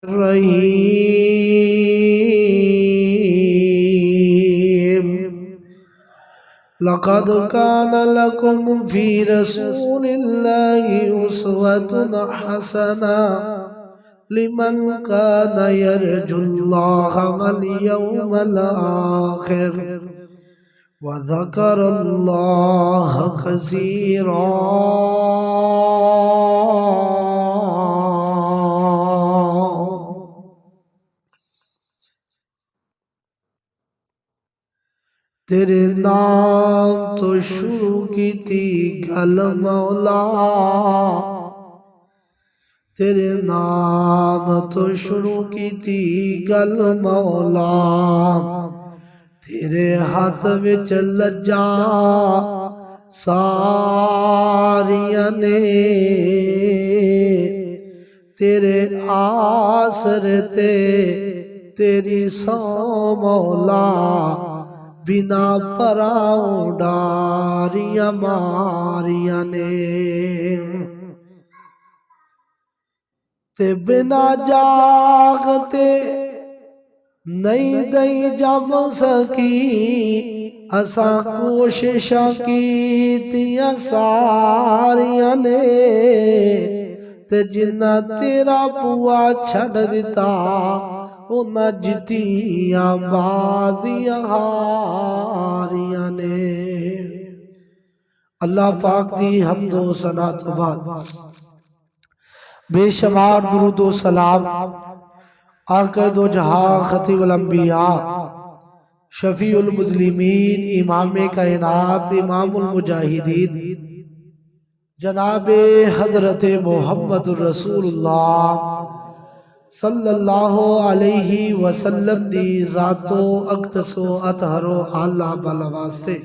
الرحيم لقد كان لكم في رسول الله أسوة حسنة لمن كان يرجو الله واليوم الآخر وذكر الله كثيرا. تیرے نام تو شروع کی تھی گل مولا، تیرے نام تو شروع کی تھی گل مولا، تیرے ہاتھ وچ لجا ساریاں نے، تیرے آسرے تے تیری سو مولا، بنا پراؤں ڈاریاں ماریاں نے، تے بنا جاگتے نہیں دئی جم سکی، اساں کوششاں کیتیاں ساریاں نے، تے جنہ تیرا پوا چھڑ دیتا انہاں جتیاں بازیاں ہاریاں نے۔ اللہ پاک دی حمد و ثنا تو بعد بے شمار درود و سلام آقا دو جہاں خطیب الانبیاء شفیع المظلمین امام کائنات امام المجاہدین جناب حضرت محمد الرسول اللہ صلی اللہ علیہ وسلم دی ذات و اقدس و اطہر و اعلیٰ بلواسے،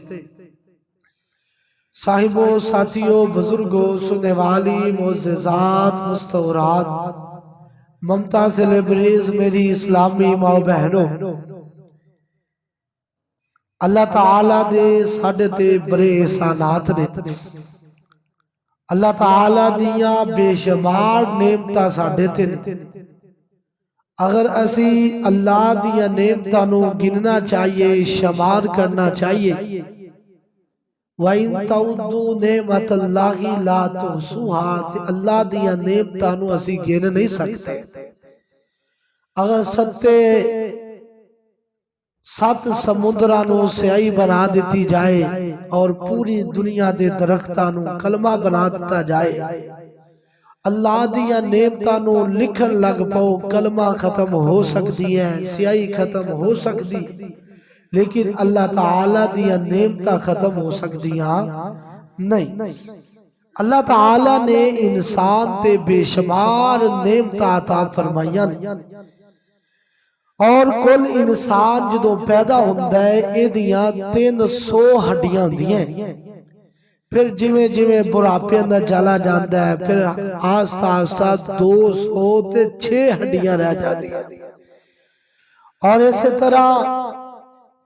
صاحبوں ساتھیوں بزرگوں سننے والی معززات مستورات ممتا سے لبریز میری اسلامی ماں بہنوں، اللہ تعالیٰ دے ساڑھے تے برے احسانات نے، اللہ تعالیٰ دیاں بے شمار نعمتاں ساڑھے تے نے، اگر اسی اللہ دیاں نعمتاں نو گننا چاہیے شمار کرنا چاہیے، وَإِن تَعُدُّوا نِعْمَتَ اللَّهِ لَا تُحْصُوهَا، اللہ دیاں نعمتاں نو اسی گن نہیں سکتے۔ اگر سات سمندراں نو سیاہی بنا دیتی جائے اور پوری دنیا دے درختاں نو کلمہ بنا دیتا جائے، اللہ دیاں نعمتاں نو لکھن لگ پاؤ، کلمہ ختم ہو سکتی ہے، سیاہی ختم ہو سکتی، لیکن اللہ تعالیٰ دیاں نعمتاں ختم ہو سکتی ہیں نہیں۔ اللہ تعالیٰ نے انسان تے بے شمار نعمتاں عطا فرمائیاں، اور کل انسان جدوں پیدا ہوندہ ہے اے دیاں 300 ہڈیاں ہوندیاں، پھر جویں جویں بڑھاپے اندر چلا جاندا ہے، پھر آہستہ آہستہ 200 تے 6 ہڈیاں رہ جاتی ہیں، اور اسی طرح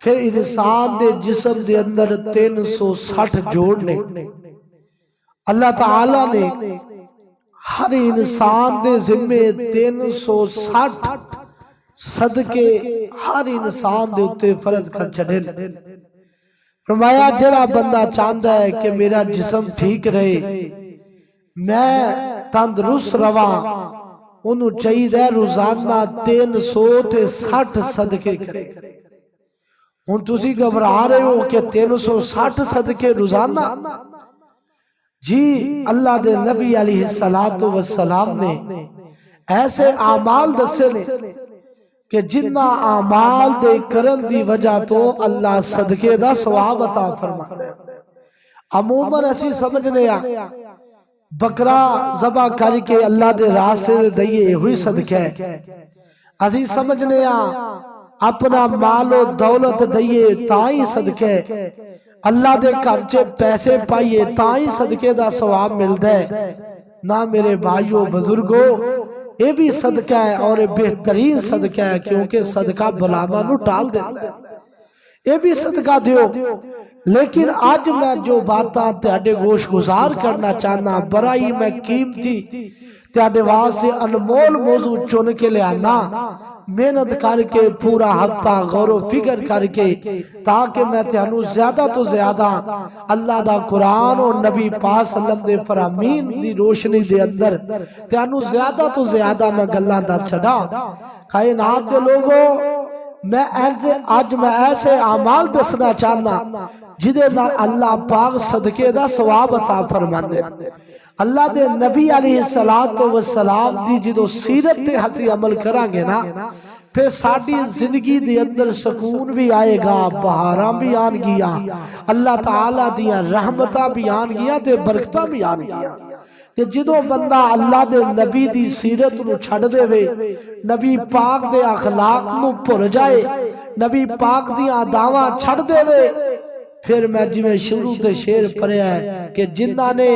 پھر انسان دے جسم دے اندر 360 جوڑنے۔ اللہ تعالیٰ نے ہر انسان دے ذمے 360 صدقے ہر انسان دے اتے فرض کر چھڑے، فرمایا جرا بندہ چاہتا ہے کہ میرا جسم ٹھیک رہے، میں تندرست رواں، انہوں چاہیے روزانہ 360 صدقے کرے۔ ہن تسی گھبرا رہے ہو کہ 360 صدقے روزانہ؟ جی اللہ دے نبی علیہ السلام نے ایسے اعمال دسے نے کہ جنہ اعمال دے کرن دی وجہ تو اللہ صدقے دا ثواب عطا فرماتا ہے۔ عموماً اسی سمجھنے بکرا ذبح کر کے اللہ دے راستے دئیے ہوئی صدقہ ہے، اسی سمجھنے اپنا مال و دولت دئیے تائی صدقے، اللہ دے کرچے پیسے پائیے تائی صدقے دا ثواب ملتا ہے۔ نہ میرے بھائیوں بزرگوں، یہ بھی صدقہ ہے اور بہترین صدقہ ہے، کیونکہ صدقہ بلاما نو ٹال دیتا ہے، یہ بھی صدقہ دیو۔ لیکن آج میں جو باتاں تہاڈے گوش گزار کرنا چاہنا، برائی میں قیمتی تیاڈے واسطے انمول موضوع چن کے لے آنا، محنت کر کے پورا ہفتہ غور و فکر کر کے، تاکہ میں تیانو زیادہ تو زیادہ اللہ دا قرآن اور نبی پاک صلی اللہ علیہ وسلم دے فرامین دی روشنی دے اندر تیانو زیادہ تو زیادہ میں گلاں دا چھڑا۔ کائنات دے لوگوں، آج میں ایسے اعمال دسنا چاہنا جدے نال اللہ پاک صدقے دا ثواب عطا فرماندے۔ اللہ دے نبی علیہ السلام دی جدو سیرت تے ہسی عمل کرانگے نا، پھر ساڑی زندگی دے اندر سکون بھی آئے گا، بہاراں بھی آن گیا، اللہ تعالیٰ دیا رحمتہ بھی آن گیا، تے برکتہ بھی آن گیا۔ کہ جدو بندہ اللہ دے نبی دی سیرت نو چھڑ دے وے، نبی پاک دے اخلاق نو پھر جائے، نبی پاک دی آداواں چھڑ دے وے، پھر میں جی میں شروع تے شیر پڑھے ہے کہ جنہ نے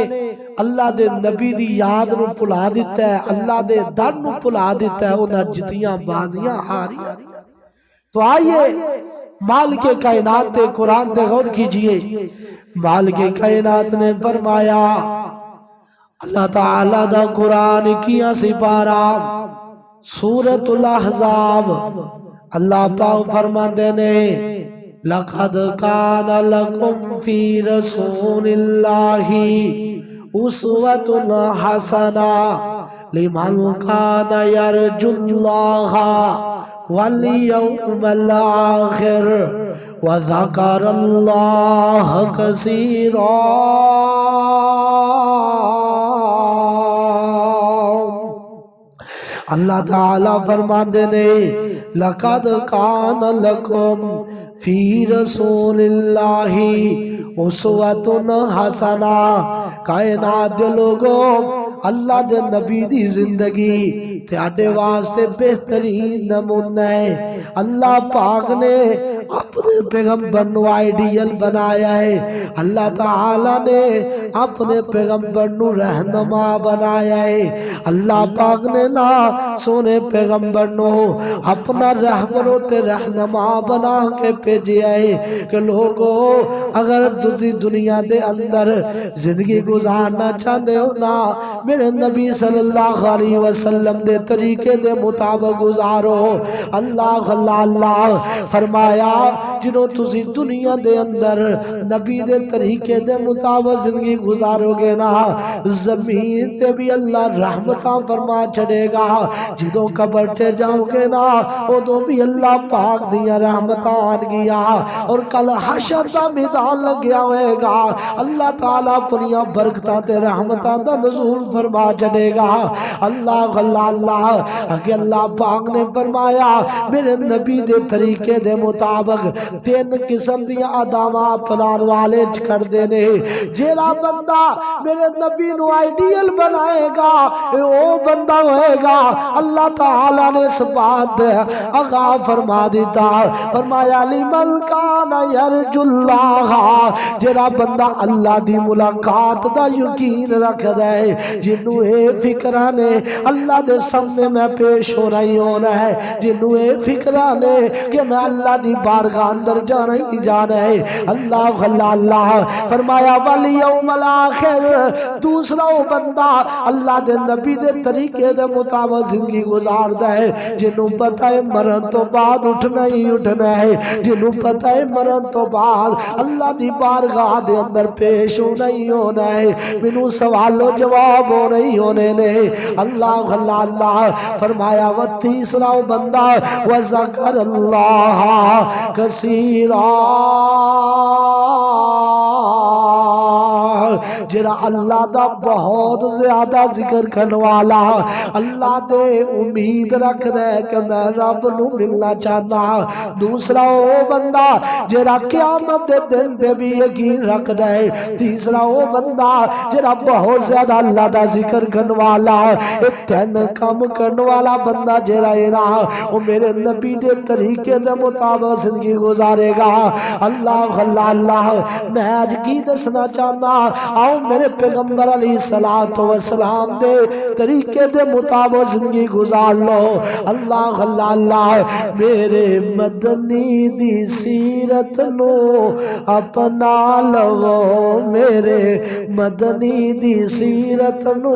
اللہ دے نبی دی یاد نو پلا دیتا ہے، اللہ دے در نو پلا دیتا ہے، انہاں جتیاں بازیاں ہاری۔ تو آئیے مالک کائنات دے قرآن دے غور کیجئے، مالک کائنات نے فرمایا، اللہ تعالیٰ دا قرآن کیا سپارا سورۃ الاحزاب، اللہ پاک فرماندے نے لَقَدْ كَانَ لَكُمْ فِي رَسُولِ اللَّهِ أُسْوَةٌ حَسَنَةٌ لِمَنْ كَانَ يَرْجُو اللَّهَ وَالْيَوْمَ الْآخِرَ وَذَكَرَ اللَّهَ كَثِيرًا۔ اللہ تعالیٰ فرماندے نے لَقَدْ كَانَ لَكُمْ فِي رَسُولِ اللَّهِ أُسْوَةٌ حَسَنَةٌ۔ کائنات دے لوگوں، اللہ دے نبی دی زندگی تیاڈے واسطے بہترین نمونہ ہے۔ اللہ پاک نے اپنے پیغمبر نو آئیڈیل بنایا ہے، اللہ تعالیٰ نے اپنے پیغمبر نو رہنما بنایا ہے، اللہ پاک نے نا سونے پیغمبر نو اپنا رہبر تے رہنما بنا کے بھیجیا ہے کہ لوگو اگر تسی دنیا دے اندر زندگی گزارنا چاہتے ہو نا، میرے نبی صلی اللہ علیہ وسلم دے طریقے دے مطابق گزارو۔ اللہ اللہ اللہ فرمایا جنہوں تسی دنیا دے اندر نبی دے طریقے دے مطابق زندگی گزارو گے نا، زمین تے بھی اللہ رحمتاں فرما چھڑے گا، جدوں قبر تے جاؤ گے نا ادوں بھی اللہ پاک دیا رحمتاں آن گیا، اور کل حشر دا میدان لگیا ہوئے گا، اللہ تعالیٰ اپنیاں برکتاں تے رحمتاں دا نزول فرما چھڑے گا۔ اللہ اللہ اللہ کہ اللہ پاک نے فرمایا میرے نبی دے طریقے دے مطابق تین قسم دیا اداواں اپنان والے کر دینے، جیڑا بندہ میرے نبی نو آئیڈیل بنائے گا او بندہ ہوئے گا۔ اللہ تعالیٰ نے اس بات آغا فرما دیتا، فرمایا لمن کان یرجو اللہ، جیڑا بندہ اللہ دی ملاقات دا یقین رکھ دے، جنہوں اے فکرانے اللہ دے سامنے میں پیش ہو رہی ہونا ہے، جنہوں اے فکرانے کہ میں اللہ دی بارگاہ اندر جانا ہی جانا ہے، اللہ اللہ اللہ فرمایا والیوم الآخر، دوسرا وہ بندہ اللہ دے نبی دے طریقے دے مطابق زندگی گزار دے، جنہوں پتہ ہے مرن تو بعد اٹھنا ہی اٹھنا ہے، جنہوں پتہ ہے مرن تو بعد اللہ دی بارگاہ دے اندر پیش ہونا ہی ہونا ہے، منوں سوال و جواب ہو نہیں ہونے نے۔ اللہ اللہ اللہ فرمایا و تیسرا وہ بندہ وذکر اللہ کثیرا، جرا اللہ دا بہت زیادہ ذکر کرنے والا، اللہ دے امید رکھ دے کہ میں رب نو ملنا چاہتا۔ دوسرا وہ بندہ جرا قیامت دے دن دے بھی یقین رکھ دے۔ تیسرا وہ بندہ جرا بہت زیادہ اللہ دا ذکر کرنے والا، تین کام کرنے والا بندہ جرا اینا وہ میرے نبی دے طریقے دے مطابق زندگی گزارے گا۔ اللہ اللہ اللہ میں آج کی دسنا چاہتا، آؤ میرے پیغمبر علیہ السلام دے طریقے دے مطابق زندگی گزار لو۔ اللہ اللہ اللہ میرے مدنی دی سیرت نو اپنا لو، میرے مدنی دی سیرت نو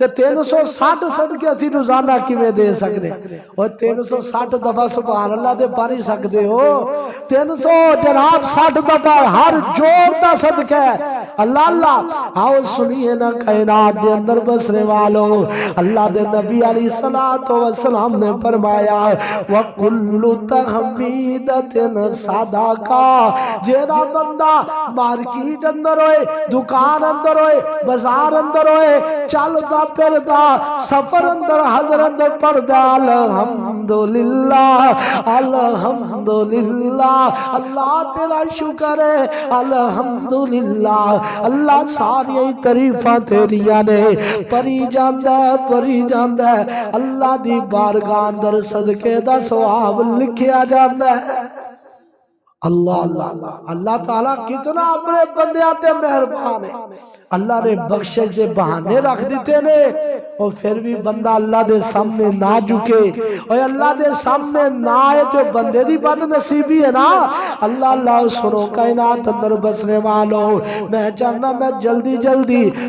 تے 360 صدقے اسی روزانہ کیویں دے سکدے اور 360 دفعہ سبحان اللہ دے پڑھ ہی سکدے ہو 300 جناب 60 دفعہ ہر جوڑ دا صدقہ ہے اللہ اللہ آؤ سنیے نا کائنات دے اندر بسنے والو اللہ دے نبی علیہ السلام نے فرمایا وَكُلُّ تَحْمِيدَةٍ صَدَقَةٌ جیڑا بندہ مارکیٹ اندر ہوئے دکان اندر ہوئے بازار اندر ہوئے چلدا پھردا سفر اندر حضر اندر پڑھدا الحمدللہ الحمدللہ اللہ تیرا شکر ہے الحمدللہ اللہ ساری تعریفاں تیریاں نے پری جاندا ہے اللہ دی بارگاہ اندر صدقے دا ثواب لکھیا جاندا ہے اللہ اللہ اللہ تعالیٰ کتنا اپنے بندیاں تے مہربان ہے اللہ نے بخشش دے بہانے رکھ دیتے نے اور پھر بھی بندہ اللہ دے سامنے نہ جھکے اور اللہ دے سامنے نہ آئے تو بندے دی بد نصیبی ہے نا اللہ اللہ سنو کائنات اندر بسنے والوں میں چاہنا میں جلدی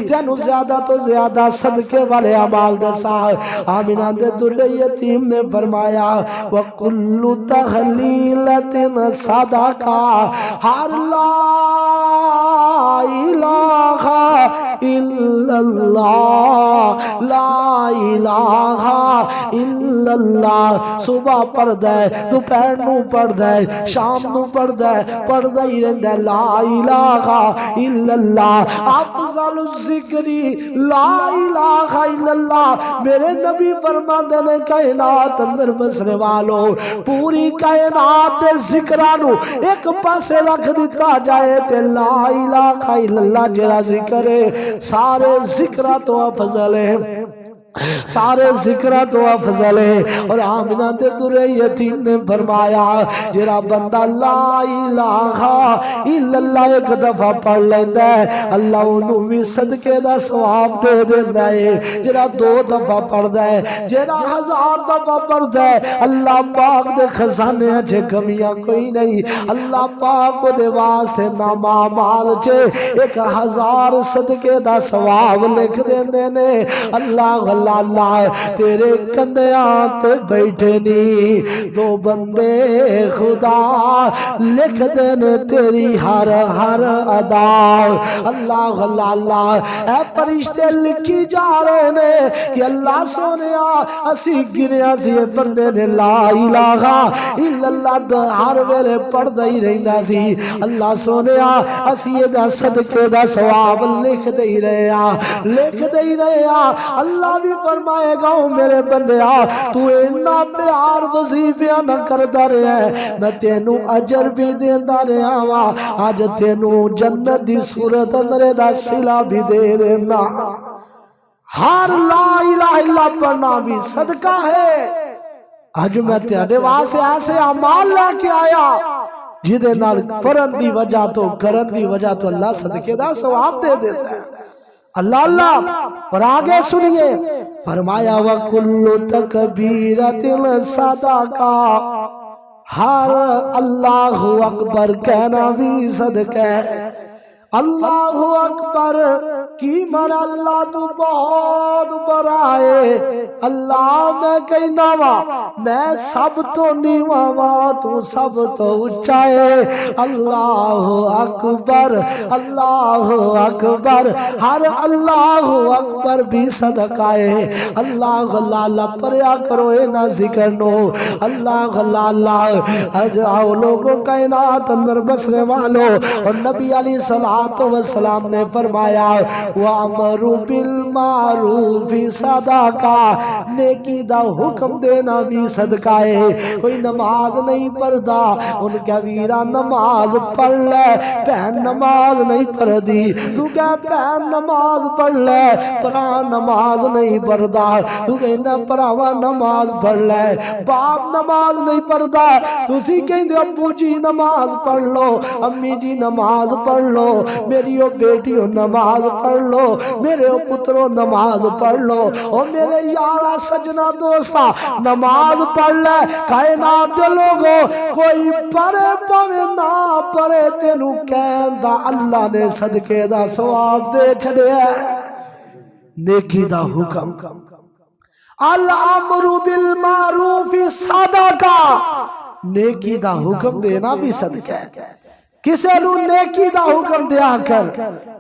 تینو زیادہ تو زیادہ صدقے والے عمال دسا آمینہ دے در یتیم نے فرمایا وَكُلُّ تَحْلِيلَةٍ صَدَقَةٌ ہر لا الہ الا اللہ لا الہ الا اللہ صبح پڑھ دے دوپہر نو پڑھ دے شام نو پڑھ دے ہی رہندا لا الہ الا اللہ افضل الذکری لا الہ الا اللہ میرے نبی فرماندے نے کائنات اندر بسنے والو پوری کائنات دے ذکرانو ایک پاسے رکھ دیتا جائے تے لا الہ الا اللہ جڑا ذکر ہے سارے ذکرہ تو افضل ہے سارے ذکرہ تو افضل ہے اور آمینہ دے در یتیم نے فرمایا جرا بندہ لا الہ الا اللہ ایک دفعہ پڑھ لیندہ ہے اللہ انہوں بھی صدقے دا ثواب دے دیندہ ہے جرا 2 دفعہ پڑھ دے جرا 1000 دفعہ پڑھ دے اللہ پاک دے خزانے اچھے کمیاں کوئی نہیں اللہ پاک دے واسطے نامہ مال چھے 1000 صدقے دا ثواب لکھ دیندے نے اللہ اللہ تیرے کندیاں تے بیٹھے نی 2 بندے خدا لکھ دینے تیری ہر ادا اللہ اللہ اے فرشتے لکھی جا رہے نے کہ اللہ سونیا اسی گنیا سی بندے نے لا الہ الا اللہ ہر ویلے پڑھ دے ہی رہندا سی اللہ سونیا اسی دا صدقے دا ثواب لکھ دے ہی رہے اللہ بھی فرمائے گا میرے بندیا تو اتنا پیار وظیفیاں نہ کرتا رہے ہیں میں تینوں اجر بھی دیندہ رہا وا آج تینوں جنت دی صورت اندر دا صلہ بھی دے دینا ہر لا الہ الا پڑھنا بھی صدقہ ہے آج میں تیرے واسطے ایسے اعمال لے کے آیا جدے نال پڑھن دی وجہ تو کرن دی وجہ تو اللہ صدقے دا ثواب دے دیتا ہے اللہ اللہ اور آگے سنیے فرمایا وَكُلُّ تَكْبِيرَةٍ صَدَقَةٌ ہر اللہ اکبر کہنا بھی صدقہ ہے اللہ اکبر کی من اللہ تو بہت بڑا ہے اللہ میں کہنا وا میں سب تو نیواں وا تو سب تو اونچا ہے اللہ اکبر ہر اللہ اکبر بھی صدقہ ہے اللہ اللہ پریا کرو اے نہ ذکر نو اللہ اللہ آؤ لوگوں کائنات اندر بسنے والوں اور نبی علیہ السلام نے فرمایا وَأَمْرُ بِالْمَعْرُوفِ صَدَقَةٌ نیکی دا حکم دینا بھی صدقہ ہے کوئی نماز نہیں پڑھدا ان کا ویرا نماز پڑھ لے پہن نماز نہیں پڑھ دی تو کہہ پہن نماز پڑھ لے پرا نماز نہیں پڑھدا تو کہنا پراوا نماز پڑھ لے باپ نماز نہیں پڑھدا تسی کہیں ابو جی نماز پڑھ لو امی جی نماز پڑھ لو میری او بیٹیوں نماز پڑھ لو میرے او پتروں نماز پڑھ لو اور میرے یارا سجنا دوستا نماز پڑھ لے کائنات دے لوگوں کوئی پڑھے پوے نہ پڑھے تینوں کہندا اللہ نے صدقے دا ثواب دے چھڑیا نیکی دا حکم، الامر بالمعروف صدقہ، نیکی دا حکم دینا بھی صدقہ ہے، کسے نو نیکی دا حکم دیا کر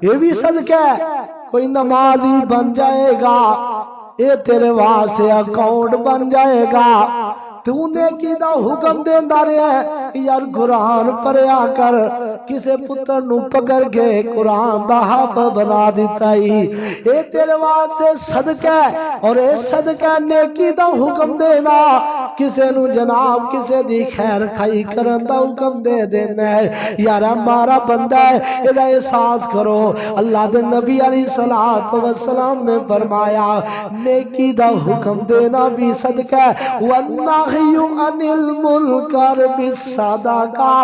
یہ بھی صدقہ ہے۔ کوئی نمازی بن جائے گا یہ تیرے واسطے اکاؤنٹ بن جائے گا، تو نیکی دا حکم دیندہ رہے یار قرآن پڑھیا کر، کسے پتر نو پکڑ کے قرآن دا حافظ بنا دیتا ہی اے تیرے واسطے صدقہ ہے۔ اور اے صدقہ نیکی دا حکم دینا، کسے نو جناب کسے دی خیر خائی کرن دا حکم دے دینا ہے، یار ہمارا بندہ ہے ادا احساس کرو۔ اللہ دے نبی علیہ السلام نے فرمایا نیکی دا حکم دینا بھی صدقہ ہے، والنہی عن المنکر بالصدقہ،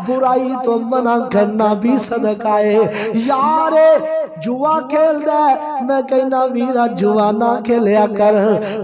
برائی تو منع کرنا بھی صدقہ ہے۔ یار جوا کھیل دے، میں کہنا ویرا جوا نہ کھیلیا کر،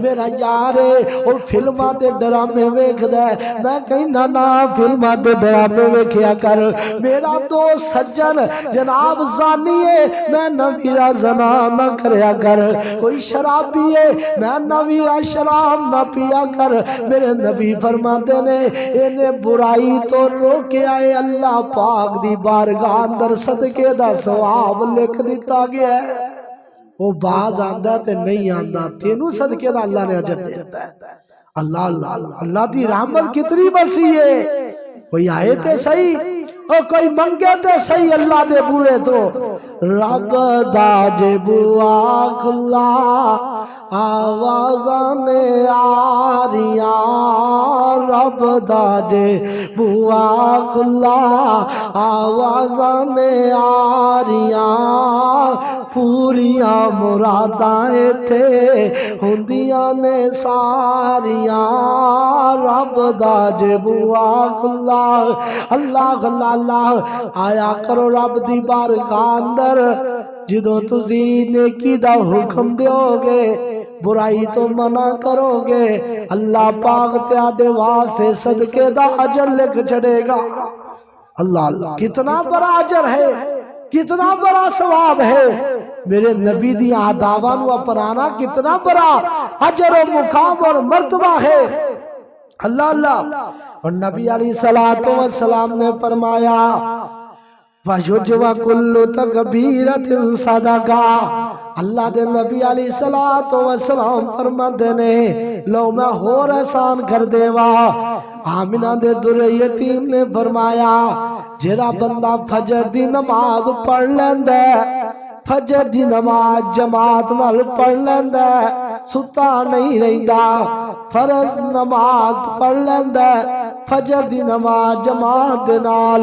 میرا یار اور فلمہ دے ڈرامے ویکھ دے، میں کہنا نا فلمہ دے ڈرامے ویکھیا کر، میرا دوست سجن جناب زانی ہے، میں نہ ویرا زنا نہ کریا کر، کوئی شرابی ہے میں نہ ویرا شراب نہ پیا کر۔ میرے نبی فرماتے نے انہیں برائی تو روکے آئے، اللہ پاک دی بارگاہ اندر صدقے دا ثواب لکھ دیتا گیا ہے۔ وہ باز آندہ ہے تے نہیں آندہ، تینوں صدقے دا اللہ نے اجر دیتا ہے۔ اللہ اللہ اللہ دی رحمت کتنی بسی ہے، کوئی آئے تے صحیح اور کوئی منگے تے صحیح اللہ دے بوئے تو رب دا جے بوا کھلا آوازاں آریاں، رب دا جے بوا کھلا آوازاں آریاں، پوریاں مرادائیں تھے ہندیاں نے ساریاں، رب دا جے بوا کھلا۔ اللہ اللہ اللہ آیا کرو رب دی بارگاہ اندر، جدوں تسی نیکی دا حکم دیو گے برائی تو منع کرو گے، اللہ پاک تیاڈے واسطے صدقے دا اجر لکھ چھڑے گا۔ اللہ اللہ کتنا بڑا اجر ہے، کتنا بڑا ثواب ہے، میرے نبی دی آداباں نو اپنانا کتنا بڑا اجر و مقام اور مرتبہ ہے۔ اللہ اللہ اور نبی علیہ السلام نے فرمایا وَيُجْوَ كُلُّ تَكْبِيرَةٍ صَدَقَةٌ، اللہ دے نبی علیہ السلام فرماتے نے لو میں ہور احسان کر دے وا۔ آمنہ دے در یتیم نے فرمایا جیڑا بندہ فجر دی نماز پڑھ لیندے، فجر دی نماز جماعت نال پڑھ لیندے، ستا نہیں رہندا، فرض نماز پڑھ لیندے، فجر دی نماز جماعت نال،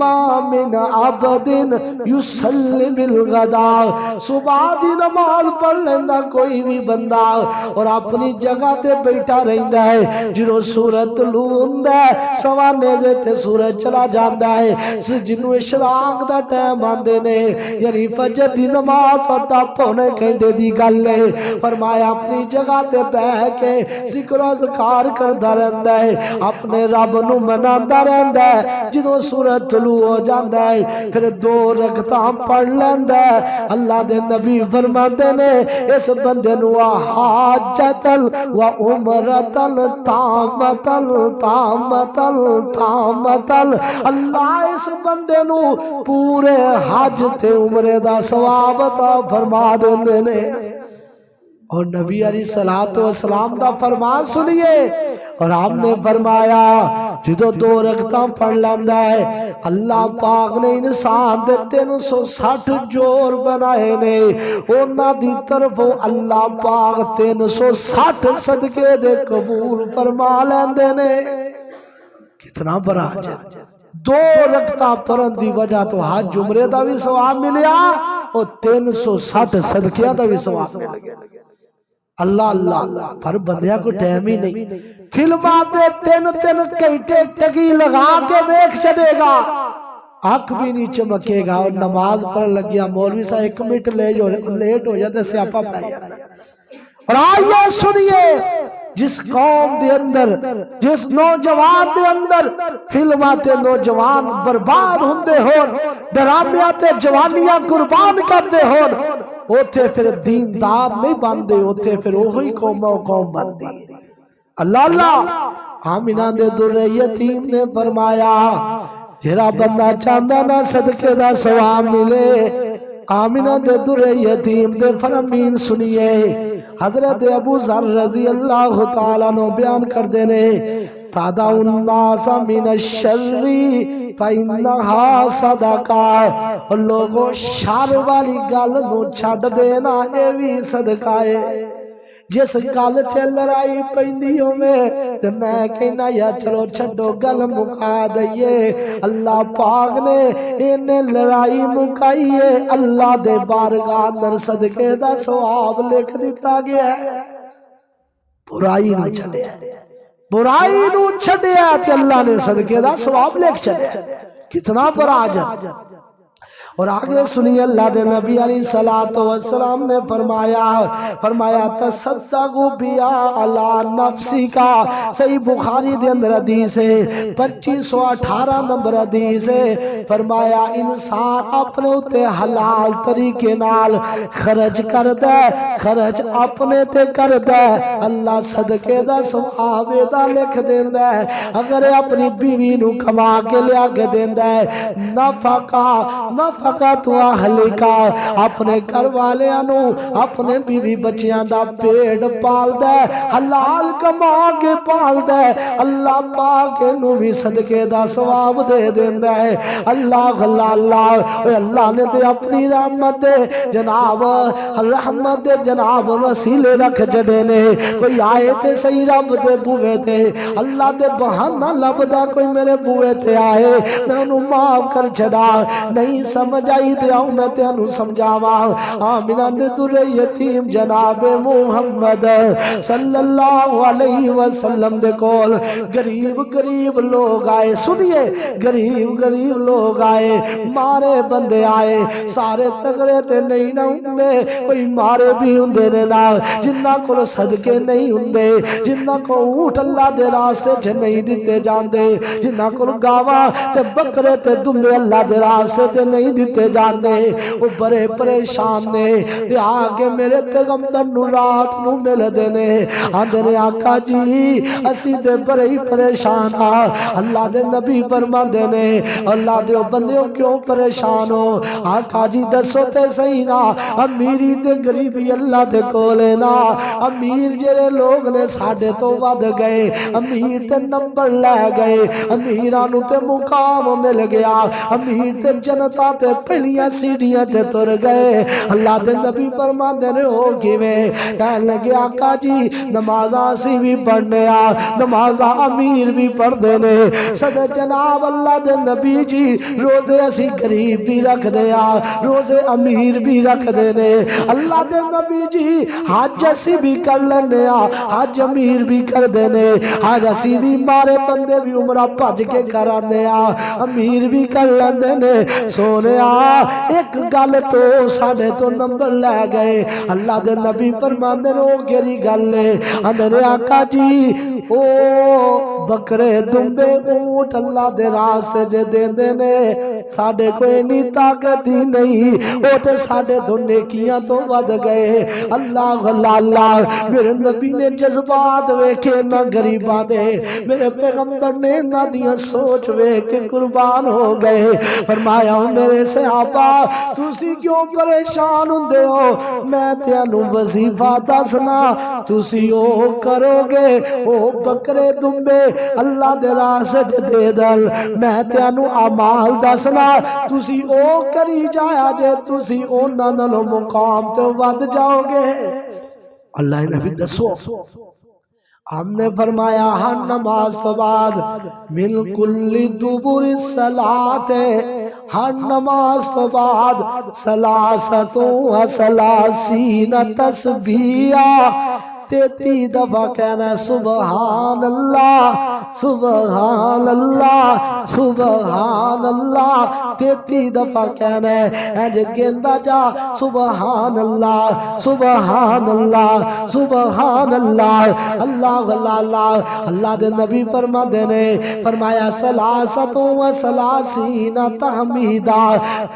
ما من عبد یصلی بالغداء، صبح دی نماز پڑھ لیندا کوئی بھی بندہ اور اپنی جگہ تے بیٹھا رہندا ہے، جنوں سورج طلوع ہوندا ہے سوا نیزے تے سورج چلا جاندا ہے، جنوں اشراق دا ٹائم آندے نے، یعنی فجر دی نماز ہوتا پونے گھنٹے دی گل ہے۔ فرمایا اپنی جگہ تے بیٹھ کے ذکر و اذکار کردا رہندا ہے، اپنے رب نو منادا رہندا ہے، جدوں سورج طلوع ہو جاندا ہے پھر 2 رکعتاں پڑھ لیندا ہے۔ اللہ دے نبی فرماندے نے اس بندے نو حاجتن و عمرتن تامتن تامتن تامتن، اللہ اس بندے نو پورے حج تے عمرے دا ثواب عطا فرما دیندے نے۔ اور نبی علیہ السلام دا فرمان سنیے، اور آپ نے فرمایا جدو 2 رکعتاں پڑھ لیندا ہے اللہ پاک نے انسان دے 360 جوڑ بنائے نے، انہاں دی طرف اللہ پاک 360 صدقے دے قبول فرما لیندے نے۔ کتنا بڑا اجر، 2 رکعتاں پڑھن دی وجہ تو حج عمرے دا بھی ثواب ملیا اور 360 صدقیاں دا بھی ثواب مل گیا۔ اللہ اللہ پر بندیاں کو ٹائم ہی نہیں، فلمات دے 3 گھنٹے ٹکی لگا کے ویکھ چھڑے گا، آنکھ بھی نہیں چمکے گا، اور نماز پڑھ لگیا مولوی صاحب 1 منٹ لیٹ ہو جاتے سیاپا پہ جاتا۔ اور آئیے سنیے جس قوم دے اندر جس نوجوان دے اندر فلمات نوجوان برباد ہوندے ہون، ڈرامیاں تے جوانیاں قربان کرتے ہون، اوتھے پھر دیندار نہیں بندے، اوتھے پھر وہی قوم بندی۔ اللہ اللہ آمینہ دے در یتیم نے فرمایا جہرا بندہ چاندہ نہ صدقے دا ثواب ملے، آمینہ دے در یتیم دے فرمین سنیے۔ حضرت ابو ذر رضی اللہ تعالیٰ نو بیان کر دینے تَدَعُ النَّاسَ مِنَ الشَّرِّ فَإِنَّهَا صَدَقَةٌ، اور لوگوں شر والی گل نو چھڈ دینا اے بھی صدقہ ہے۔ جس گل چ لڑائی پیندی ہوے تے میں کہنا یا چلو چھڈو گل مکا دئیے، اللہ پاک نے انہیں لڑائی مکائی ہے، اللہ دے بارگاہ اندر صدقے دا ثواب لکھ دیتا گیا ہے۔ برائی نو چھڈیا، برائی نو چھڈیا تے اللہ نے صدقے دا ثواب لکھ چھڈیا، کتنا بڑا اجر۔ اور آگے سنی اللہ دے نبی علیہ السلام نے فرمایا تصدقوا بیا علی نفسی کا، صحیح بخاری دے اندر حدیث ہے 2518 نمبر حدیث ہے، فرمایا انسان اپنے اتے حلال طریقے نال خرچ کر دے، خرچ اپنے تے کر دے، اللہ صدقے دا ثواب دا لکھ دیندا ہے۔ اگر اپنی بیوی نو کما کے لیا کے دیندا ہے، نفقہ تو اہلکا، اپنے گھر والیاں نو اپنے بیوی بچیاں دا پیٹ پال دے، حلال کما کے پال دے، اللہ پاک نو بھی صدقے دا ثواب دے دیندا ہے۔ اللہ اللہ نے تے اپنی رحمت دے جناب، رحمت دے جناب وسیلے رکھ جڑے نے، کوئی آئے تے صحیح رب دے بوئے تے، اللہ دے بہانہ لبدا کوئی میرے بوئے تے آئے، میں انہوں معاف کر چھڑا، نہیں سمجھ آئی دے آؤں میں تے انہوں سمجھاوا۔ آمینہ دے در یتیم جناب محمد صلی اللہ علیہ وسلم دے کول گریب لوگ آئے، سنیے گریب لوگ آئے، مارے بندے آئے، سارے تگڑے تے نہیں نہ ہوندے، کوئی مارے بھی ہوندے نے نا، جنہ کو صدقے نہیں ہوندے، جنہ کو اونٹ اللہ دے راستے چھ نہیں دیتے جاندے، جنہ کو گاواں تے بکرے تے دمبے اللہ دے راستے تے نہیں دیتے جاندے، وہ بڑے پریشان نے۔ تے آگے میرے پیغمبر نو رات نو مل دینے، آندے نے آقا جی اسی تے بڑے ہی پریشان ہاں، اللہ دے نبی فرما دینے، اللہ دے بندیوں کیوں پریشان ہو؟ آقا جی دسو تے صحیح نا، امیری تے غریبی اللہ دے کولے نا، امیر جڑے لوگ نے ساڈے تو ود گئے، امیر تے نمبر لے گئے، امیرانو تے مقام مل گیا، امیر تے جنتا تے پہلیاں سیڑھیاں تے تر گئے۔ اللہ دے نبی فرما دینے ہو گئے، کہنے لگے آقا جی نمازاں سی بھی پڑھنے آ، نمازاں امیر بھی پڑھ دینے، صدر جناب اللہ دے نبی جی روزے اسی غریب بھی رکھ دیا، روزے امیر بھی رکھ دینے، اللہ دے نبی جی حج اسی بھی کر لینے آ، حج امیر بھی کر دینے، حج اسی بھی مارے بندے بھی عمرہ پج کے کرانے آ، امیر بھی کر لینے۔ سونے آ ایک گل تو ساڑھے تو نمبر لے گئے، اللہ دے نبی فرماندے نے او گری گل لے، اندرے آقا جی او بکرے دمبے اونٹ اللہ دے راستے جے دین دینے، ساڑھے کوئی نہیں طاقت ہی نہیں، او تے ساڑھے دو نیکیاں تو ود گئے۔ اللہ میرے نبی نے جذبات ویکھے نہ غریباں دے، میرے پیغمبر نے نہ دیا سوچ ویکھے قربان ہو گئے۔ فرمایا میرے صحابہ تسی کیوں پریشان ہوندے ہو؟ میں تینوں وظیفہ دسنا، تسی او کرو گے، او بکرے دمبے اللہ دے راستے دے دل، میں تینوں اعمال دسنا، تسی او کری جایا جے، تسی او نانلو مقام تے ود جاؤ گے۔ اللہ نبی دسو، ہم نے فرمایا ہر نماز تو بعد من کل دبر الصلاۃ، ہر نماز تو بعد ثلاثۃ و ثلاثین تسبیحہ، 33 دفعہ کہنا ہے سبحان اللہ سبحان اللہ سبحان اللہ 33 دفعہ کہنا ہے اے جے گیندا جا سبحان اللہ سبحان اللہ سبحان اللہ اللہ اللہ اللہ دے نبی فرماندے نے فرمایا سلاست و سلاسین تحمیدہ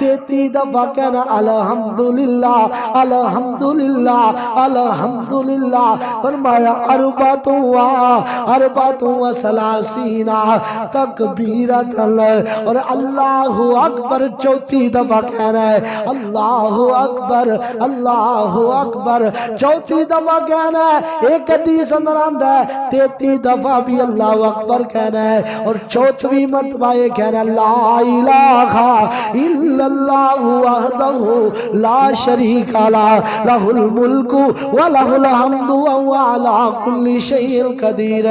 33 دفعہ کہنا الحمدللہ الحمدللہ الحمدللہ فرمایا اربعۃ و سلاسین تکبیرۃ اور اللہ اکبر 34 دفعہ کہنا ہے اللہ اکبر 34 دفعہ کہنا ہے ایک حدیث اندر آندا ہے 33 دفعہ بھی اللہ اکبر کہنا ہے اور 34ویں مرتبہ یہ کہنا ہے لا الہ الا اللہ وحدہ لا شریک لہ لہ الملک و لہ الحمد وهو علی کل شیء قدیر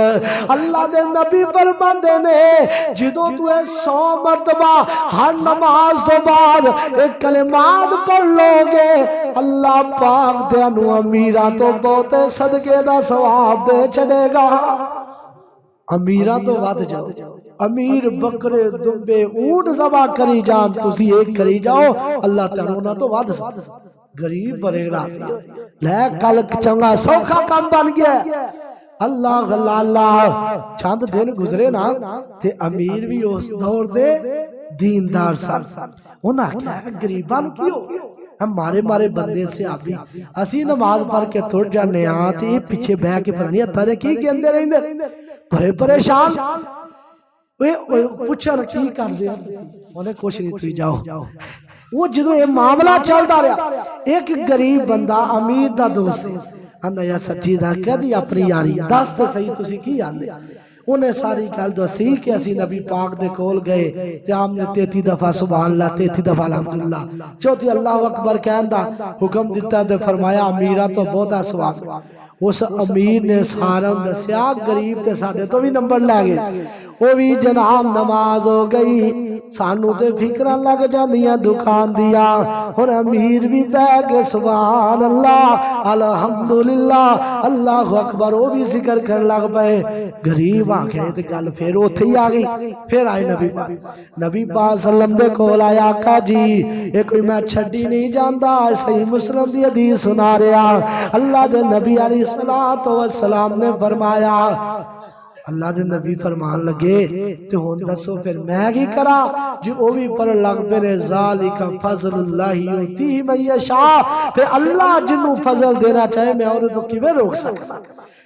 اللہ دے نبی فرماندے نے جدوں تو 100 مرتبہ ہر نماز تو بعد ایک کلمات پڑھ لو گے اللہ پاک دینو امیرہ تو بہت صدقے دا ثواب دے چھڑے گا امیرہ تو ود جاؤ امیر بکرے دمبے اونٹ ذبح کری جان تسی ایک کری جاؤ اللہ تعالیٰ تو ود غریب بڑے راضی لے کل چنگا سوکھا کام بن گیا اللہ اللہ اللہ چاند دن گزرے نا تے امیر بھی اس دور دے دیندار سن انہاں کیا غریبان کی ہو گیا ہمارے مارے بندے سے آبی اسی نماز پڑھ کے تھوڑ جانے آتے یہ پیچھے بہ کے پتہ نہیں اتھا کی گندے رہندے بڑے پریشان پوچھر کی کر دیا انہیں کوشش نہیں تھی جاؤ وہ جدو یہ معاملہ چلتا رہا ایک غریب بندہ امیر دا دوست ہے اندھا یا سچی دا کدی اپنی یاری دس تے صحیح تسی کی آندے انہیں ساری گل دسی کہ اسی نبی پاک دے کول گئے تے ہم نے 33 دفعہ سبحان اللہ 33 دفعہ الحمدللہ 34 اللہ اکبر کہندا حکم دیتا تے فرمایا امیرہ تو بہتا سواب اس امیر نے سارن دسیا غریب تے ساڑھے تو بھی نمبر لے گئے وہ بھی جناب نماز ہو گئی سانو تے فکرہ لگ جاندیاں دکان دیا اور امیر بھی بہ کے سبحان اللہ الحمدللہ اللہ اکبر وہ بھی ذکر کر لگ پے غریب آگئے تے گل پھر اوتھے ہی آگئی پھر آئے نبی پاک صلی اللہ علیہ وسلم دے کول آیا آقا جی یہ کوئی میں چھڑی نہیں جاندا صحیح مسلم دی حدیث سنا رہا اللہ دے نبی علیہ السلام نے فرمایا اللہ دے نبی فرمان لگے تو ہون دسو پھر میں کی کرا جو وہ بھی پر لگ پہ ذالک فضل اللہ یوتی من یشاء پھر اللہ جنوں فضل دینا چاہے میں اور تو کیویں روک سکتا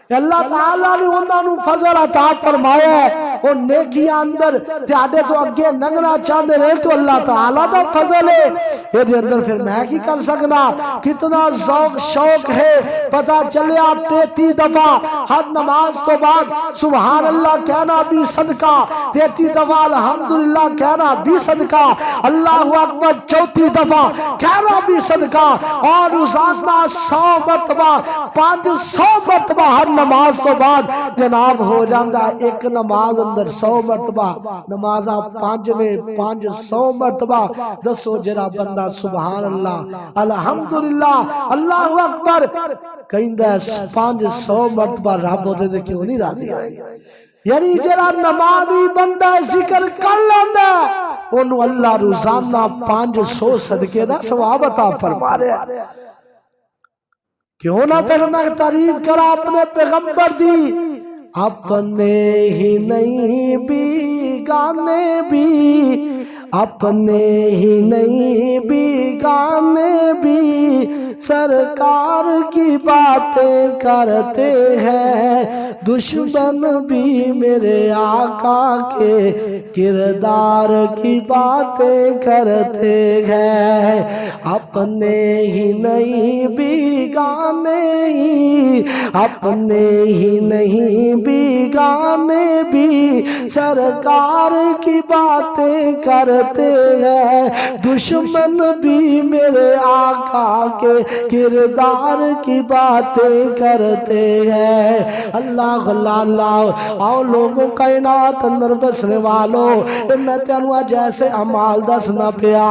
اللہ تعالیٰ نے انہوں فضل عطا فرمایا ہے اور نیکی اندر تیادے تو اگے نگنا چاندے رہے تو اللہ تعالیٰ دا فضل ہے یہ دے اندر پھر میں کی کر سکنا کتنا ذوق شوق ہے پتہ چلے آپ 33 دفعہ ہر نماز تو بعد سبحان اللہ کہنا بھی صدقہ 33 دفعہ الحمدللہ کہنا بھی صدقہ اللہ اکبر 34 دفعہ کہنا بھی صدقہ اور روزانہ 100 مرتبہ 500 مرتبہ ہر نماز تو بعد جناب ہو جاندہ ایک نماز اندر 100 مرتبہ نمازہ 5 نے 500 مرتبہ دسو جرا بندہ سبحان اللہ الحمدللہ اللہ اکبر کہندہ 500 مرتبہ رب ہوتے دے کیوں نہیں راضی آئے یعنی جرا نمازی بندہ ذکر کر لیندہ انہوں اللہ روزانہ 500 صدقے دا ثواب عطا فرما رہے ہیں کیوں نہ پھر میں تعریف کرا اپنے پیغمبر دی اپنے ہی نہیں بیگانے بھی اپنے ہی نہیں بیگانے بھی سرکار کی باتیں کرتے ہیں دشمن بھی میرے آقا کے کردار کی باتیں کرتے ہیں اپنے ہی نہیں بیگانے ہی اپنے ہی نہیں بیگانے بھی سرکار کی باتیں کرتے کرتے ہیں، دشمن بھی میرے آقا کے کردار کی باتیں کرتے ہیں۔ اللہ اللہ اللہ، آؤ لوگوں کائنات اندر بسنے والوں، میں تینوں جیسے عمال دسنا پیا،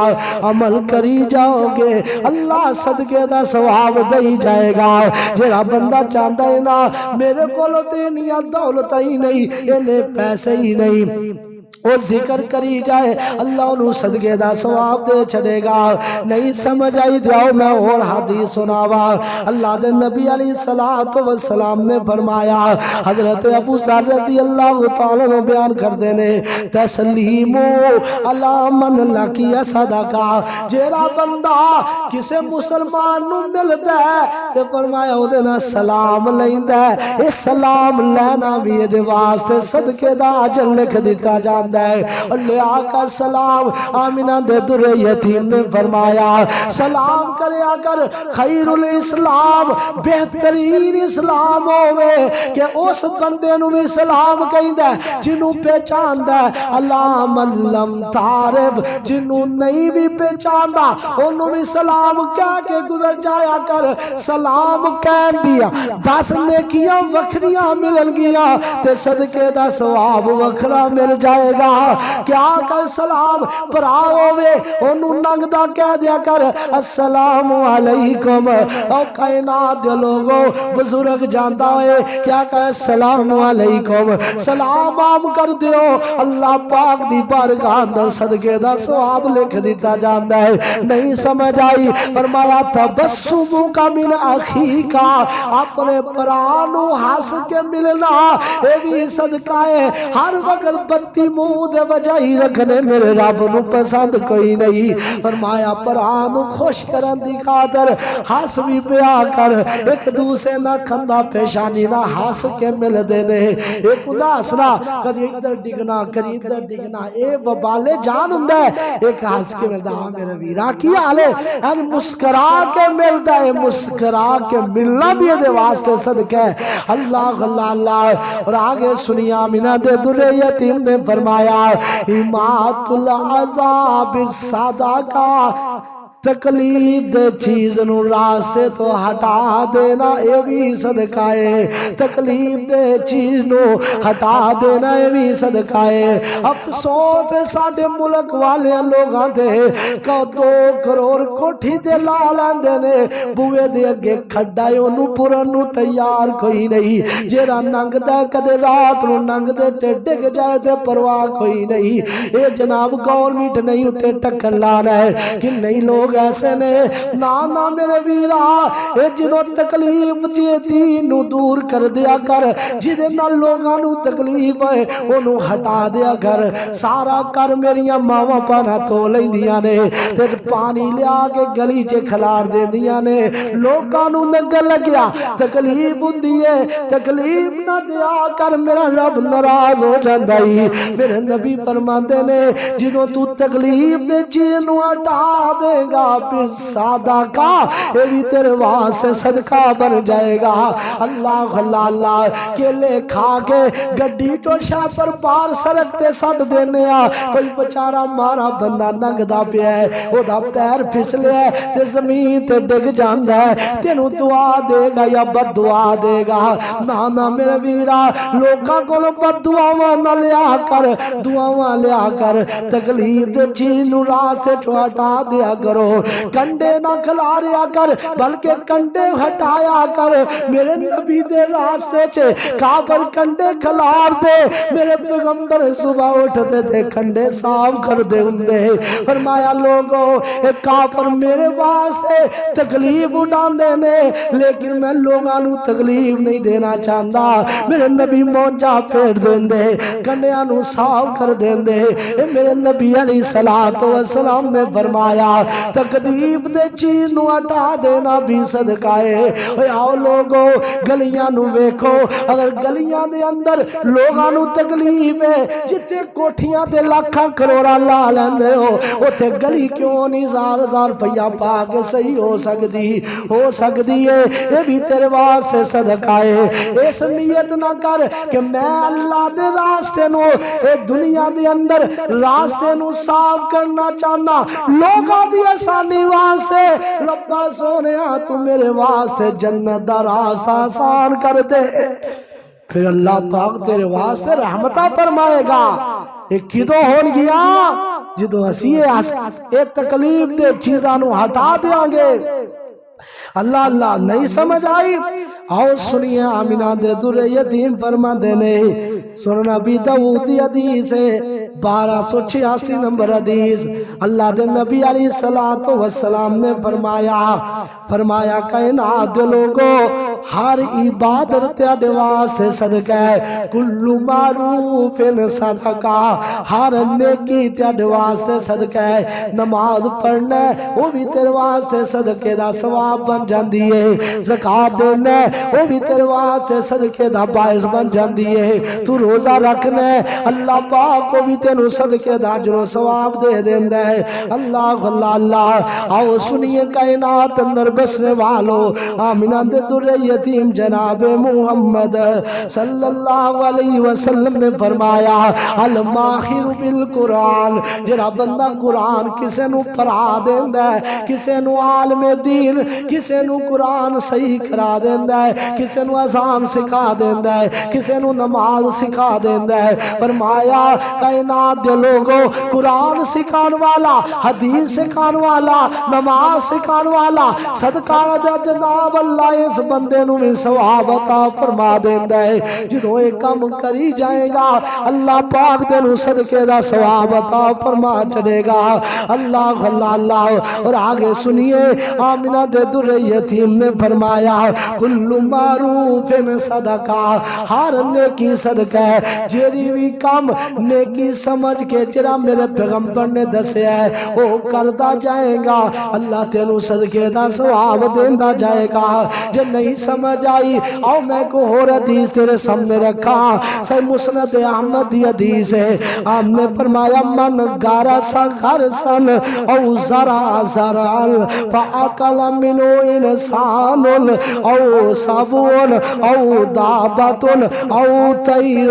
عمل کری جاؤ گے، اللہ صدقے دا ثواب دئی جائے گا۔ جڑا بندہ چاہتا ہے نا میرے کولوں تے نیا دولت ہی نہیں، انہیں پیسے ہی نہیں، وہ ذکر کری جائے اللہ انہوں صدقے دا ثواب دے چھڑے گا۔ نہیں سمجھ آئی دیاؤ میں اور حدیث سناوا۔ اللہ دے نبی علیہ السلام نے فرمایا، حضرت ابو ذر رضی اللہ تعالیٰ نے بیان کر دینے، تسلیمو علی من لکی صدقہ، جیرا بندہ کسے مسلمان نو ملتا ہے تے فرمایا او دینا سلام لیندہ ہے، اس سلام لینا بھی دے واسطے صدقے دا اجر لکھ دیتا جاندہ ہے۔ اللہ آقا سلام آمینہ دے در یتیم نے فرمایا، سلام کرے اگر خیر الاسلام، بہترین اسلام ہوئے کہ اس بندے نو بھی سلام کہیں دے جنہوں پہچان دے، اللہ من لم تعرف، جنہوں نہیں بھی پہچان دا انہوں بھی سلام کہہ کے گزر جایا کر۔ سلام کہہ دیا 10 نیکیاں وکھریاں ملن گیا تے صدقے دا ثواب وکھرا مل جائے گا۔ کیا کر سلام پراؤوے انہوں ننگ دا کہہ دیا کر السلام علیکم، او کائنات دے لوگوں بزرگ جاندہ ہوئے کیا کر السلام علیکم، سلام عام کر دیو، اللہ پاک دی بارگاہ اندر صدقے دا ثواب لکھ دیتا جاندہ ہے۔ نہیں سمجھ آئی، فرمایا تبسموں کا من اخی کا، اپنے پرانو ہنس کے ملنا اے بھی صدقہ ہے۔ ہر وقت بتی منہ دے بجائی رکھنے میرے رب نو پسند کوئی نہیں۔ فرمایا پرانو خوش کرن دی خاطر ہنس بھی پیا کر، ایک دوسرے نہ کھندا پیشانی نہ ہنس کے مل دینے، ایک اداسنا کدی ادھر ڈگنا کدی ادھر ڈگنا، اے وبالے جان ہوندا ہے، ایک ہنس کے ملدا میرے ویرا کی حال ہے، یعنی مسکرا کے ملدا ہے، مسکرا کے ملنا بھی دے واسطے صدقہ ہے۔ اللہ اللہ اللہ، اور آگے سنیا آمینہ دے در یتیم نے فرمایا امات العذاب الصدقہ، تکلیف دے چیز نو راستے تو ہٹا دینا اے بھی صدقہ ہے، تکلیف دے چیز نو ہٹا دینا اے بھی صدقہ ہے۔ افسوس ساڑھے ملک والے لوگاں دے 2 کروڑ کوٹھی دے لالان دینے، بوئے دے اگے کھڑائے انہوں پرنو تیار کوئی نہیں، جیرا ننگ دے کدے رات نو ننگ دے ٹیڈگ جائے دے پرواہ کوئی نہیں۔ اے جناب گورنمنٹ نہیں ہوتے ٹکر لانا ہے کہ نہیں لوگ ایسے نے، نانا میرے ویرا، اے جنہوں تکلیف جیتی نو دور کر دیا کر، جدے نہ لوگاں نو تکلیف ہے انہوں ہٹا دیا کر، سارا کر میریاں ماما پانا تو لیں دیا نے، تے پانی لیا کے گلی چے کھلار دے دیا نے، لوگاں نو نگل لگیا تکلیف ہوں دیئے، تکلیف نہ دیا کر میرا رب ناراض ہو جاندائی۔ میرے نبی فرماندے نے جنہوں تو تکلیف دے چیز نو ہٹا دے گا صدقہ، یہ بھی تیرے واسطے صدقہ بن جائے گا۔ اللہ اللہ اللہ، کیلے کھا کے گڈی ٹوشا پر بار سرکتے سٹ دینے کوئی بچارا مارا بندہ ننگ دا پیا ہے، وہ دا پیر پھسلے ہے تے زمین تے ڈگ جاندہ ہے، تینوں دعا دے گا یا بد دعا دے گا؟ نانا میرے ویرا، لوگاں کو بد دعاواں نہ لیا کر، دعاواں لیا کر، تکلیف دے چیز نو راستے تو ہٹا دیا کرو، کنڈے نہ کھلاریا کر بلکہ کنڈے ہٹایا کر۔ میرے نبی دے راستے چھے کافر کنڈے کھلار دے، میرے پیغمبر صبح اٹھتے تھے کنڈے صاف کر دے ہندے، فرمایا لوگو ایک کافر میرے واسطے تکلیف اٹھان دینے لیکن میں لوگاں نو تکلیف نہیں دینا چاہتا، میرے نبی موجہ پھیٹ دیندے کنڈیاں نو صاف کر دیندے۔ میرے نبی علیہ السلام نے فرمایا تکلیف دے چیز نو ہٹا دینا بھی صدقہ ہے۔ اے آؤ لوگو گلیاں نو ویکھو، اگر گلیاں دے اندر لوگاں نو تکلیف ہے، جتے کوٹھیاں دے لاکھاں کروڑا لا لیندے ہو، اوتھے گلی کیوں نہیں ہزار ہزار روپیہ پا کے صحیح ہو سکتی ہے؟ یہ بھی تیرے واسطے صدقہ ہے۔ اس نیت نہ کر کہ میں اللہ دے راستے نو اے دنیا دے اندر راستے نو صاف کرنا چاہنا، لوگاں دی آسانی واسطے ربا سونیا تو میرے واسطے جنت دا راستہ آسان کر دے، پھر اللہ پاک تیرے واسطے رحمتہ فرمائے گا۔ ایک کدو ہون گیا جدو اسی ایک تکلیف دے چیزاں نو ہٹا دیاں گے۔ اللہ اللہ نہیں سمجھ آئی؟ آؤ سنیے آمینہ دے در یتیم فرما دینے سنن نبی داؤد دی حدیث ہے 1286 نمبر حدیث۔ اللہ دے نبی علیہ السلام نے فرمایا کائنات دے لوگو ہر عبادت تیرے واسطے صدقہ ہے، کل معروف صدقہ، ہر نیکی تیرے واسطے صدقہ ہے، نماز پڑھنا وہ بھی تیرے واسطے صدقے دا ثواب بن جاندی ہے، زکاۃ دینا وہ بھی تیرے واسطے صدقے دا باعث بن جاندی ہے، تو روزہ رکھنا اللہ پاک کو بھی تینوں صدقے دا اجر و ثواب دے دیندا ہے۔ اللہ اللہ اللہ، آؤ سنیے کائنات اندر بسنے والو، آمینہ دے در یتیم جناب محمد صلی اللہ علیہ وسلم نے فرمایا الماہر بالقرآن، جڑا بندہ قرآن کسے نو پڑھا دیندا ہے، کسے نو عالم دین، کسے نو قرآن صحیح کرا دیندا ہے، کسے نو اذان سکھا دیندا ہے، کسے نو نماز سکھا دیندا ہے۔ فرمایا کائنات دے لوگوں قرآن سکھان والا، حدیث سکھان والا، نماز سکھان والا، صدقہ دا جناب اللہ اس بندے نو بھی ثواب عطا فرما دیندا ہے۔ جدوں ایک کام کری جائے گا اللہ پاک دے نو صدقے دا ثواب عطا فرما چڑے گا۔ اللہ اللہ اللہ، اور آگے سنیے آمینہ دے در یتیم نے فرمایا کل معروف صدقہ، ہر نیکی صدقہ ہے، جیڑی بھی کام نیکی سمجھ کے جرا میرے پیغمبر نے دسیا ہے وہ کردا جائے گا اللہ تینوں صدقے دا ثواب دیندا جائے گا۔ جو نہیں سمجھ آئی آؤ میں کو اور حدیث تیرے سامنے رکھا، صحیح مسند احمد دی حدیث ہے۔ آپ نے فرمایا من غرس غرسن او زرع زرعا فاکل منو انسان او سبون او دابت او طیر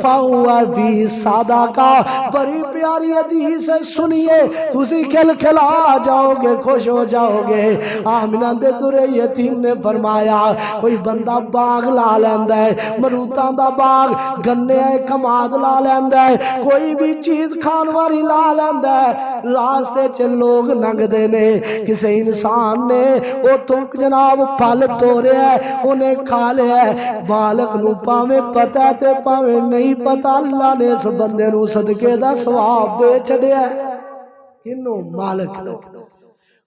فہو بی صدقہ۔ بڑی پیاری حدیث ہے، سنیے تسی کھل کھلا جاؤ گے، خوش ہو جاؤ گے۔ آمینہ دے در یتیم نے فرمایا کوئی بندہ باغ لا لیندا ہے، مروتاں دا باغ، گنے کماد لا لیندا ہے، کوئی بھی چیز کھان والی لا لیندا ہے، راستے چ لوگ لنگدے نے، کسی انسان نے او تو جناب پھل توڑیا ہے انہیں کھا لیا ہے، بالک نو پاویں پتہ ہے تے پاویں نہیں پتہ، اللہ نے اس بندے نو صدقے دا ثواب دے چھڈیا ہے۔ کنوں مالک نو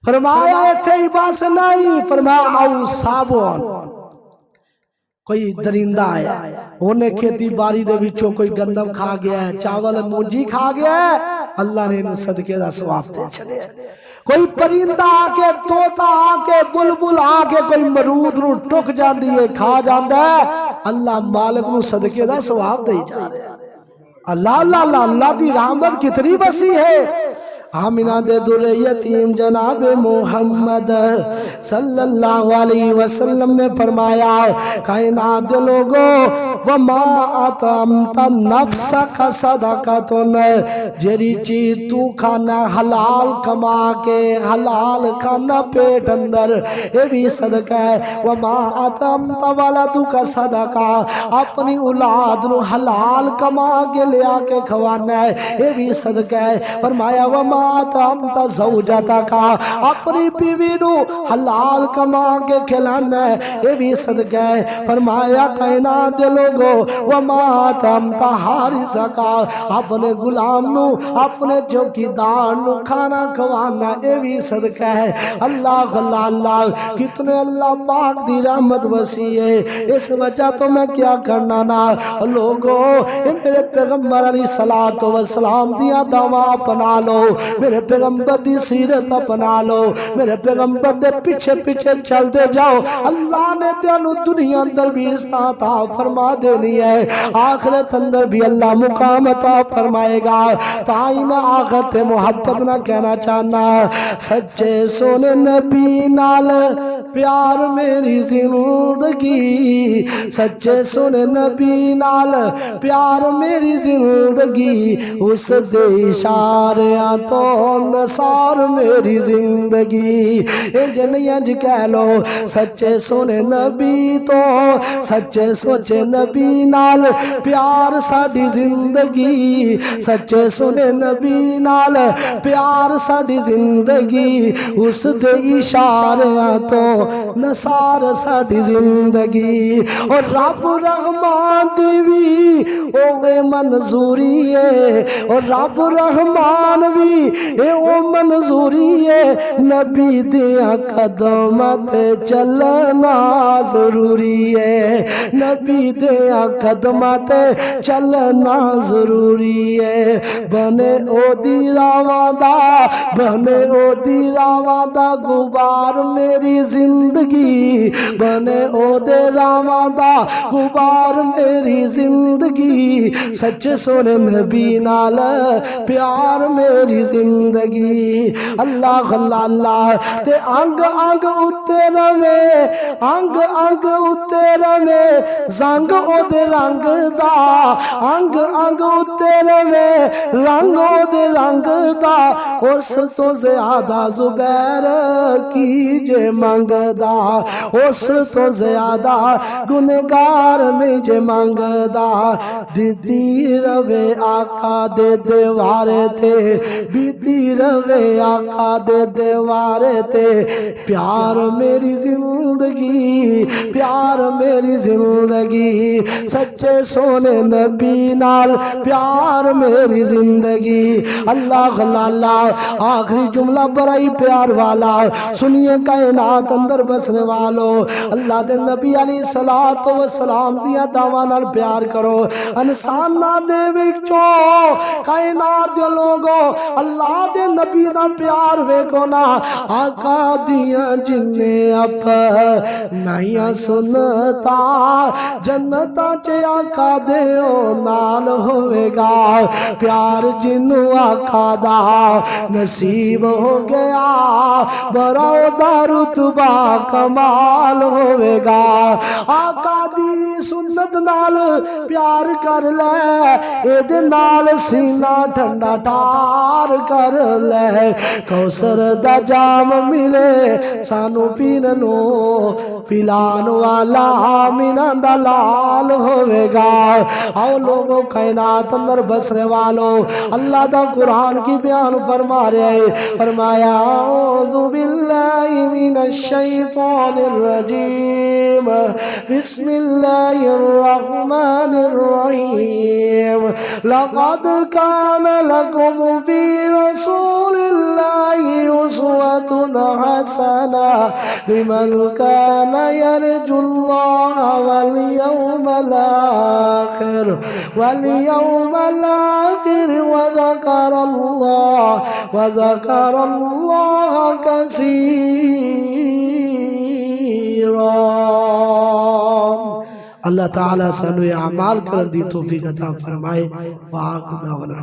فرمایا ایتھے ہی بس نہیں، فرمایا او سابون، کوئی درندہ آیا انہیں کھیتی باری دے وچوں کوئی گندم کھا گیا ہے، چاول مونجی کھا گیا ہے، اللہ نے انہیں صدقے دا ثواب دے چھڈیا ہے۔ کوئی پرندہ آ کے، طوطا آ کے، بلبل آ کے کوئی مرود نو ٹک جاندی ہے، کھا جاندا ہے، اللہ مالک نو صدقے دا ثواب دے جا رہے ہیں۔ اللہ اللہ اللہ، اللہ دی رحمت کتنی وسیع ہے۔ آمینہ دے در یتیم جناب محمد صلی اللہ علیہ وسلم نے فرمایا کائنات دے لوگوں وما اطعمت نفسک صدقۃ، جری چیز تو کھانا حلال کما کے، حلال کھانا پیٹ اندر، یہ بھی صدقہ ہے۔ وما اطعمت ولدک صدقہ، اپنی اولاد نو حلال کما کے لیا کے کھوانا ہے، یہ بھی صدقہ ہے۔ فرمایا وما اطعمت زوجتک، اپنی بیوی نو حلال کما کے کھلانا ہے، یہ بھی صدقہ ہے۔ فرمایا کائنات دے لوگو وما اطعمت حارسک، اپنے غلام نو، اپنے چوکیدار نو کھانا کھوانا، یہ بھی صدقہ ہے۔ اللہ اللہ اللہ، کتنے اللہ پاک دی رحمت وسیع ہے۔ اس وجہ تو میں کیا کرنا نا لوگو، میرے پیغمبر علیہ السلام دیا دعویٰ اپنا لو، میرے پیغمبر دی سیرت اپنا لو، میرے پیغمبر دے پیچھے پیچھے چل دے جاؤ، اللہ نے تینوں دنیا اندر بھی عزت عطا فرما دینی ہے، آخرت اندر بھی اللہ مقام عطا فرمائے گا۔ تائی میں آخرت محبت نہ کہنا چاہنا، سچے سونے نبی نال پیار میری زندگی، سچے سونے نبی نال پیار میری زندگی، اس دے اشاریاں تو نثار میری زندگی۔ اے جنیاں جی کہہ لو سچے سونے نبی تو، سچے سوچے نبی نال پیار ساڈی زندگی، سچے سونے نبی نال پیار ساڈی زندگی، اس دے اشاریاں تو نثار ساڈی زندگی۔ اور رب رحمان دی بھی اوے منظوری ہے، اور رب رحمان بھی او منظوری ہے، نبی دیاں قدماں تے چلنا ضروری ہے، نبی دیاں قدماں تے چلنا ضروری ہے۔ بنے او دی راواں دا، بنے او دی راواں دا غبار میری زندگی، بنے او دے راواں دا غبار میری زندگی، سچے سونے نبی نال پیار میری زندگی۔ اللہ اللہ اللہ تے انگ انگ اتے روے، انگ انگ اتے روے زنگ او دے رنگ دا، انگ انگ اتے روے رنگ او دے رنگ دا، اس تو زیادہ زبیر کی جے منگ دا، اس تو زیادہ گنہگار نہیں جے منگ دا۔ دیتی روے آقا دے دیوارے تے، بیتی روے آقا دے دیوارے تے، پیار میری زندگی، پیار میری زندگی، سچے سونے نبی نال پیار میری زندگی۔ اللہ اللہ آخری جملہ بڑائی پیار والا سنیے کائنات اندر بسنے والو، اللہ دے نبی علیہ السلام دیا دعوان نال پیار کرو، انسان نہ دے وچوں کائنات دے لوگو اللہ دے نبی دا پیار ویکھو نا، آقا دیا جننے اپنائیاں سنتا جنتا چے آقا دیو نال ہوئے گا، پیار جنو آقا دا نصیب ہو گیا، براؤ دا رتبہ کمال ہوئے گا۔ آقا دی سنت نال پیار کر لے، اے دے نال سینہ ٹھنڈا ٹھار کر لے، کوثر دا جام ملے سانو پیننو، پلان والا آمینہ دا لال ہوئے گا۔ آؤ لوگوں کائنات اندر بسنے والو، اللہ دا قرآن کی بیان فرما رہے ہیں، فرمایا اعوذ باللہ من الشیطان الرجیم، بسم اللہ الرحمن الرحیم، لقد کان لکم فی رسول اللہ اسوۃ حسنہ لمن کان یرجو اللہ والیوم الآخر وذکر اللہ کثیرا۔ اللہ تعالیٰ سنو اعمال کرن دی توفیق عطا فرمائے۔ وآخر دعوانا